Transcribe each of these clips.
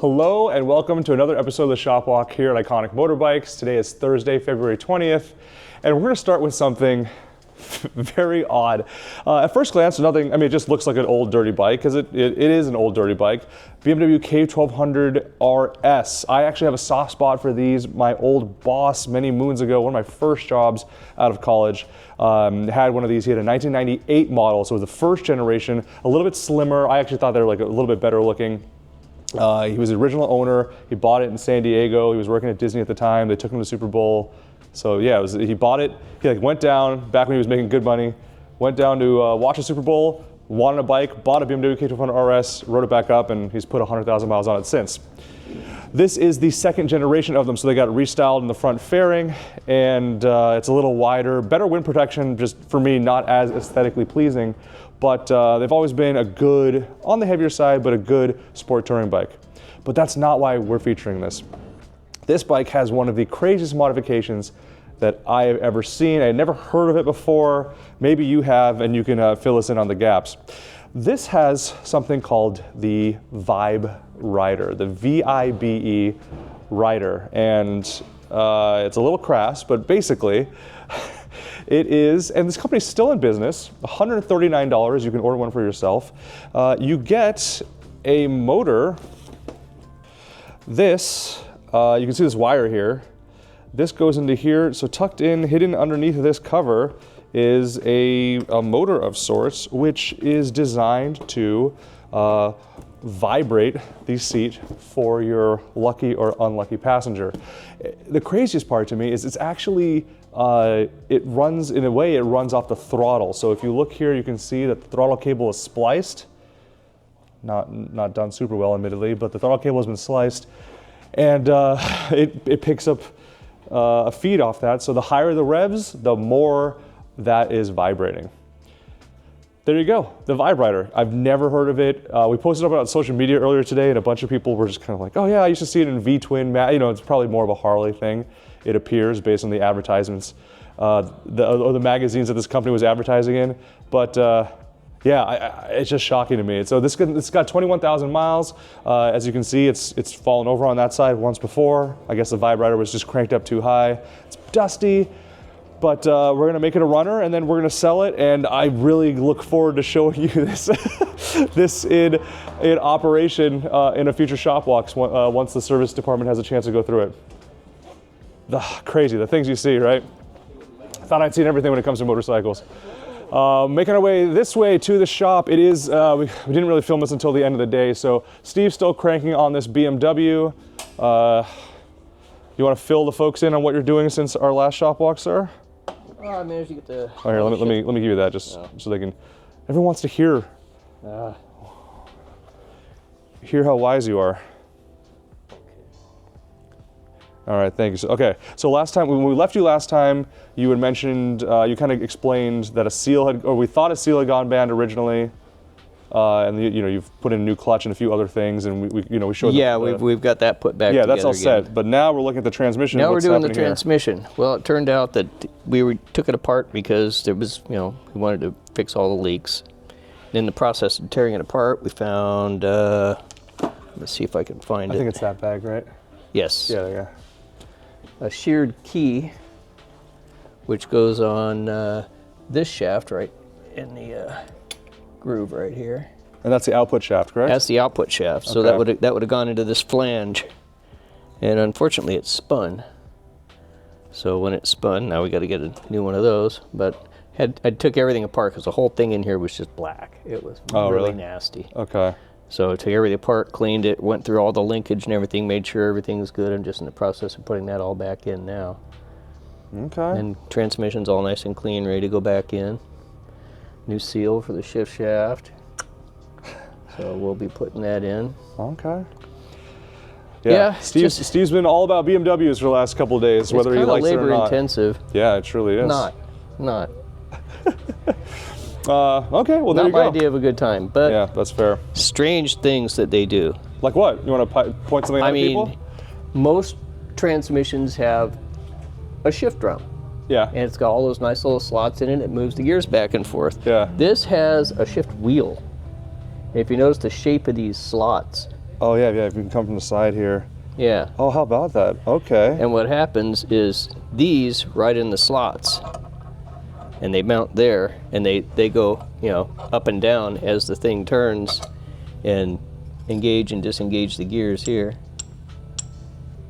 Hello and welcome to another episode of the Shop Walk here at Iconic Motorbikes. Today is Thursday, February 20th, and we're going to start with something very odd. At first glance, nothing, I mean, it just looks like an old dirty bike, because it is an old dirty bike. BMW K1200RS. I actually have a soft spot for these. My old boss many moons ago, one of my first jobs out of college, had one of these. He had a 1998 model, so it was the first generation, a little bit slimmer. I actually thought they were like a little bit better looking. He was the original owner. He bought it in San Diego. He was working at Disney at the time. They took him to Super Bowl. So yeah, he bought it. He went down, back when he was making good money, went down to watch a Super Bowl, wanted a bike, bought a BMW K1200RS, rode it back up, and he's put 100,000 miles on it since. This is the second generation of them, so they got restyled in the front fairing, and it's a little wider, better wind protection, just for me, not as aesthetically pleasing, but they've always been a good, on the heavier side, but a good sport touring bike. But that's not why we're featuring this. This bike has one of the craziest modifications that I have ever seen. I had never heard of it before. Maybe you have, and you can fill us in on the gaps. This has something called the Vibe Rider, the V-I-B-E Rider. And it's a little crass, but basically it is, and this company's still in business, $139. You can order one for yourself. You get a motor. This, you can see this wire here. This goes into here, so tucked in, hidden underneath this cover is a motor of sorts, which is designed to vibrate the seat for your lucky or unlucky passenger. The craziest part to me is it's actually, it runs, in a way, it runs off the throttle. So if you look here, you can see that the throttle cable is spliced. Not done super well, admittedly, but the throttle cable has been sliced. And it picks up a feed off that. So the higher the revs, the more that is vibrating. There you go, the Vibe Rider. I've never heard of it. We posted up on social media earlier today, and a bunch of people were just kind of like, oh yeah, I used to see it in V-twin. You know, it's probably more of a Harley thing. It appears based on the advertisements, or the magazines that this company was advertising in. But yeah, it's just shocking to me. So it's got 21,000 miles. As you can see, it's fallen over on that side once before. I guess the Vibe Rider was just cranked up too high. It's dusty, but we're gonna make it a runner, and then we're gonna sell it. And I really look forward to showing you this, this in operation in a future shop walks once the service department has a chance to go through it. Crazy, the things you see, right? I thought I'd seen everything when it comes to motorcycles. Making our way this way to the shop. It is, we didn't really film this until the end of the day, so Steve's still cranking on this BMW. You want to fill the folks in on what you're doing since our last shop walk, sir? I managed to get the... Oh, here, let me give you that, just so they can... Everyone wants to hear how wise you are. All right, thank you. So, okay, so last time, when we left you last time, you had mentioned, you kind of explained that a seal had, or we thought a seal had gone bad originally, and you've put in a new clutch and a few other things, and we showed. Yeah, we've got that put back. Yeah, that's all set. But now we're looking at the transmission. Now we're doing the transmission. Here? Well, it turned out that we took it apart because there was, we wanted to fix all the leaks. And in the process of tearing it apart, we found. Let's see if I can find it. I think it's that bag, right? Yes. Yeah. A sheared key, which goes on this shaft right in the groove right here. And that's the output shaft, correct? That's the output shaft. So okay. that would have gone into this flange, and unfortunately it spun. So when it spun, now we got to get a new one of those. But I took everything apart because the whole thing in here was just black. It was really nasty. Okay. So I took everything apart, cleaned it, went through all the linkage and everything, made sure everything was good. I'm just in the process of putting that all back in now. Okay. And transmission's all nice and clean, ready to go back in. New seal for the shift shaft. So we'll be putting that in. Okay. Yeah, Steve's been all about BMWs for the last couple of days, whether he likes it or not. It's labor intensive. Yeah, it truly is. Not. Okay, well there you go. Not my idea of a good time, but yeah, that's fair. Strange things that they do. Like what? You want to point something out to people? Most transmissions have a shift drum. Yeah. And it's got all those nice little slots in it. It moves the gears back and forth. Yeah. This has a shift wheel. And if you notice the shape of these slots, Oh yeah, yeah, you can come from the side here. Yeah. Oh, how about that? Okay. And what happens is these ride in the slots, and they mount there, and they go, you know, up and down as the thing turns, and engage and disengage the gears here.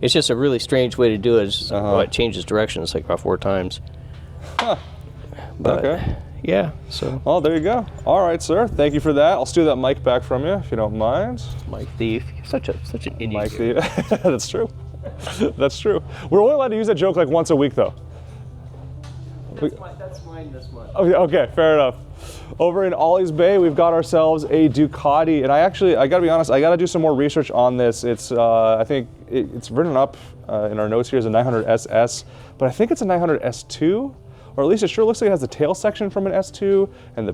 It's just a really strange way to do it. It's just, well, it changes directions like about 4 times. Huh. But, okay. Yeah, so. Oh, there you go. All right, sir. Thank you for that. I'll steal that mic back from you if you don't mind. Mic thief. Such an idiot. Mic thief. That's true. That's true. We're only allowed to use that joke like once a week, though. That's mine this month. Okay, fair enough. Over in Ollie's Bay, we've got ourselves a Ducati, and I gotta be honest, I gotta do some more research on this. It's, I think it's written up in our notes here as a 900SS, but I think it's a 900S2, or at least it sure looks like it has the tail section from an S2, and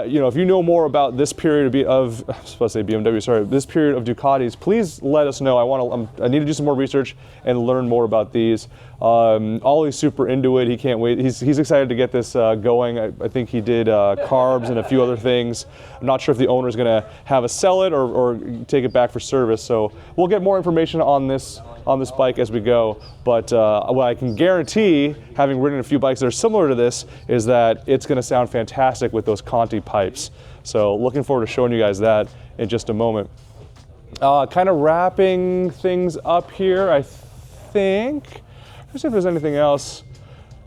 you know, if you know more about this period of I was supposed to say BMW, sorry, this period of Ducatis, please let us know. I need to do some more research and learn more about these. Ollie's super into it. He can't wait. He's excited to get this going. I think he did carbs and a few other things. I'm not sure if the owner is going to have us sell it or take it back for service. So we'll get more information on this bike as we go. But what I can guarantee, having ridden a few bikes that are similar to this, is that it's going to sound fantastic with those Conti pipes. So looking forward to showing you guys that in just a moment. Kind of wrapping things up here, I think. Let's see if there's anything else.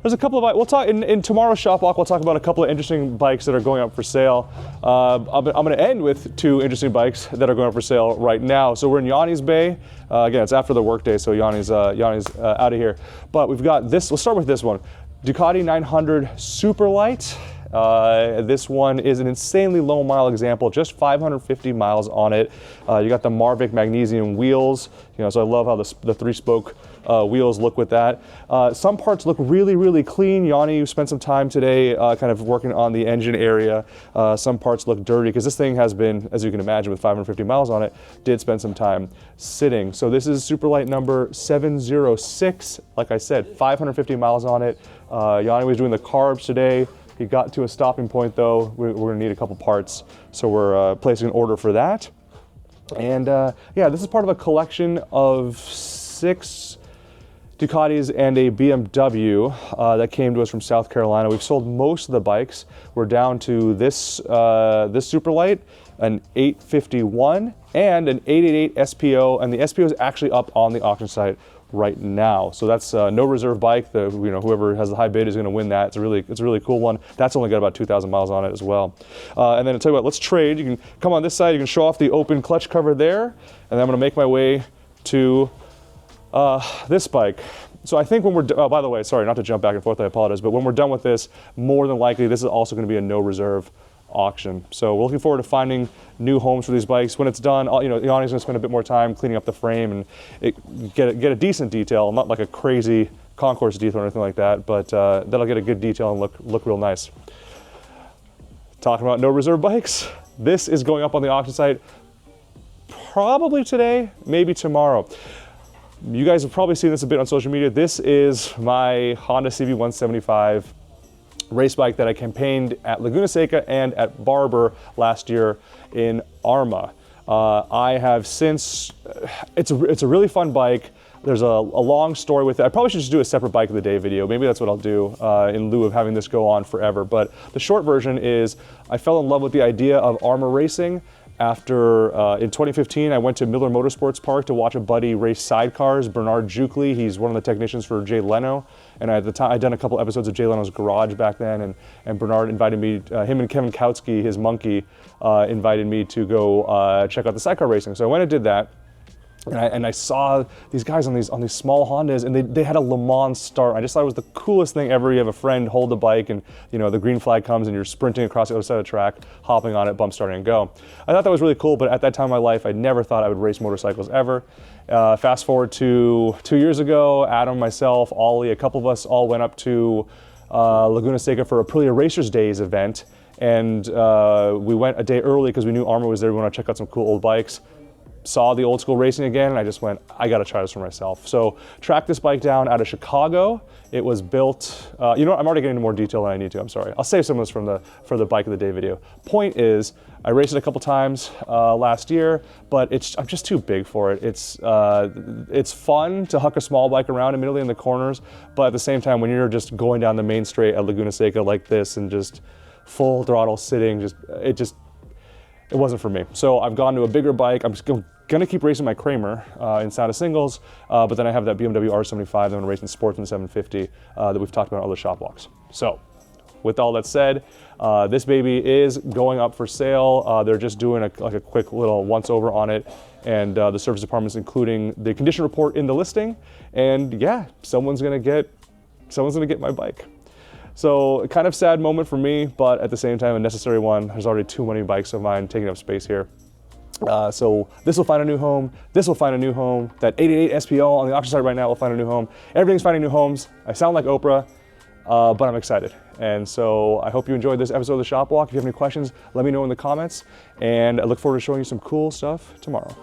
There's a couple of bikes. We'll talk in tomorrow's shop walk. We'll talk about a couple of interesting bikes that are going up for sale. I'm going to end with 2 interesting bikes that are going up for sale right now. So we're in Yanni's Bay. Again, it's after the workday, so Yanni's out of here. But we've got this. We'll start with this one, Ducati 900 Superlight. This one is an insanely low mile example, just 550 miles on it. You got the Marvic magnesium wheels, you know, so I love how the 3-spoke wheels look with that. Some parts look really, really clean. Yanni, you spent some time today kind of working on the engine area. Some parts look dirty because this thing has been, as you can imagine, with 550 miles on it, did spend some time sitting. So this is Superlight number 706. Like I said, 550 miles on it. Yanni was doing the carbs today. He got to a stopping point though. We're gonna need a couple parts, so we're placing an order for that. And yeah, this is part of a collection of 6 Ducatis and a BMW that came to us from South Carolina. We've sold most of the bikes. We're down to this Superlight, an 851, and an 888 SPO, and the SPO is actually up on the auction site right now. So that's no reserve bike. Whoever has the high bid is going to win that. It's a really cool one. That's only got about 2,000 miles on it as well. And then I'll tell you what, let's trade. You can come on this side. You can show off the open clutch cover there, and then I'm going to make my way to this bike. So I think when we're, oh, by the way, sorry, not to jump back and forth, I apologize, but when we're done with this, more than likely, this is also going to be a no reserve auction. So we're looking forward to finding new homes for these bikes. When it's done, you know, Yanni's going to spend a bit more time cleaning up the frame and get a decent detail, not like a crazy concourse detail or anything like that, but that'll get a good detail and look real nice. Talking about no reserve bikes, this is going up on the auction site probably today, maybe tomorrow. You guys have probably seen this a bit on social media. This is my Honda CB175 race bike that I campaigned at Laguna Seca and at Barber last year in Arma. I have since, it's a really fun bike. There's a long story with it. I probably should just do a separate bike of the day video. Maybe that's what I'll do in lieu of having this go on forever. But the short version is I fell in love with the idea of Arma racing after, in 2015, I went to Miller Motorsports Park to watch a buddy race sidecars, Bernard Jukley. He's one of the technicians for Jay Leno. And at the time, I'd done a couple episodes of Jay Leno's Garage back then, and Bernard invited me, him and Kevin Kautsky, his monkey, invited me to go check out the sidecar racing. So I went and did that. And I saw these guys on these small Hondas, and they had a Le Mans start. I just thought it was the coolest thing ever. You have a friend hold the bike, and you know the green flag comes, and you're sprinting across the other side of the track, hopping on it, bump starting, and go. I thought that was really cool, but at that time in my life, I never thought I would race motorcycles ever. Fast forward to 2 years ago, Adam, myself, Ollie, a couple of us all went up to Laguna Seca for Aprilia Racers Days event, and we went a day early because we knew Arma was there. We wanted to check out some cool old bikes. Saw the old school racing again, and I just went, I gotta try this for myself. So tracked this bike down out of Chicago. It was built, you know what, I'm already getting into more detail than I need to, I'm sorry. I'll save some of this for the bike of the day video. Point is, I raced it a couple times last year, but I'm just too big for it. It's fun to huck a small bike around, admittedly, in the corners, but at the same time, when you're just going down the main straight at Laguna Seca like this and just full throttle sitting, it wasn't for me. So I've gone to a bigger bike. I'm just gonna keep racing my Kramer in Sound of Singles, but then I have that BMW R75 that I'm gonna race in Sportsman 750 that we've talked about on other shop walks. So with all that said, this baby is going up for sale. They're just doing a quick little once over on it, and the service department's including the condition report in the listing. And yeah, someone's gonna get my bike. So a kind of sad moment for me, but at the same time a necessary one. There's already too many bikes of mine taking up space here. So this will find a new home. This will find a new home. That 888 SPO on the auction site right now will find a new home. Everything's finding new homes. I sound like Oprah, but I'm excited. And so I hope you enjoyed this episode of the Shop Walk. If you have any questions, let me know in the comments. And I look forward to showing you some cool stuff tomorrow.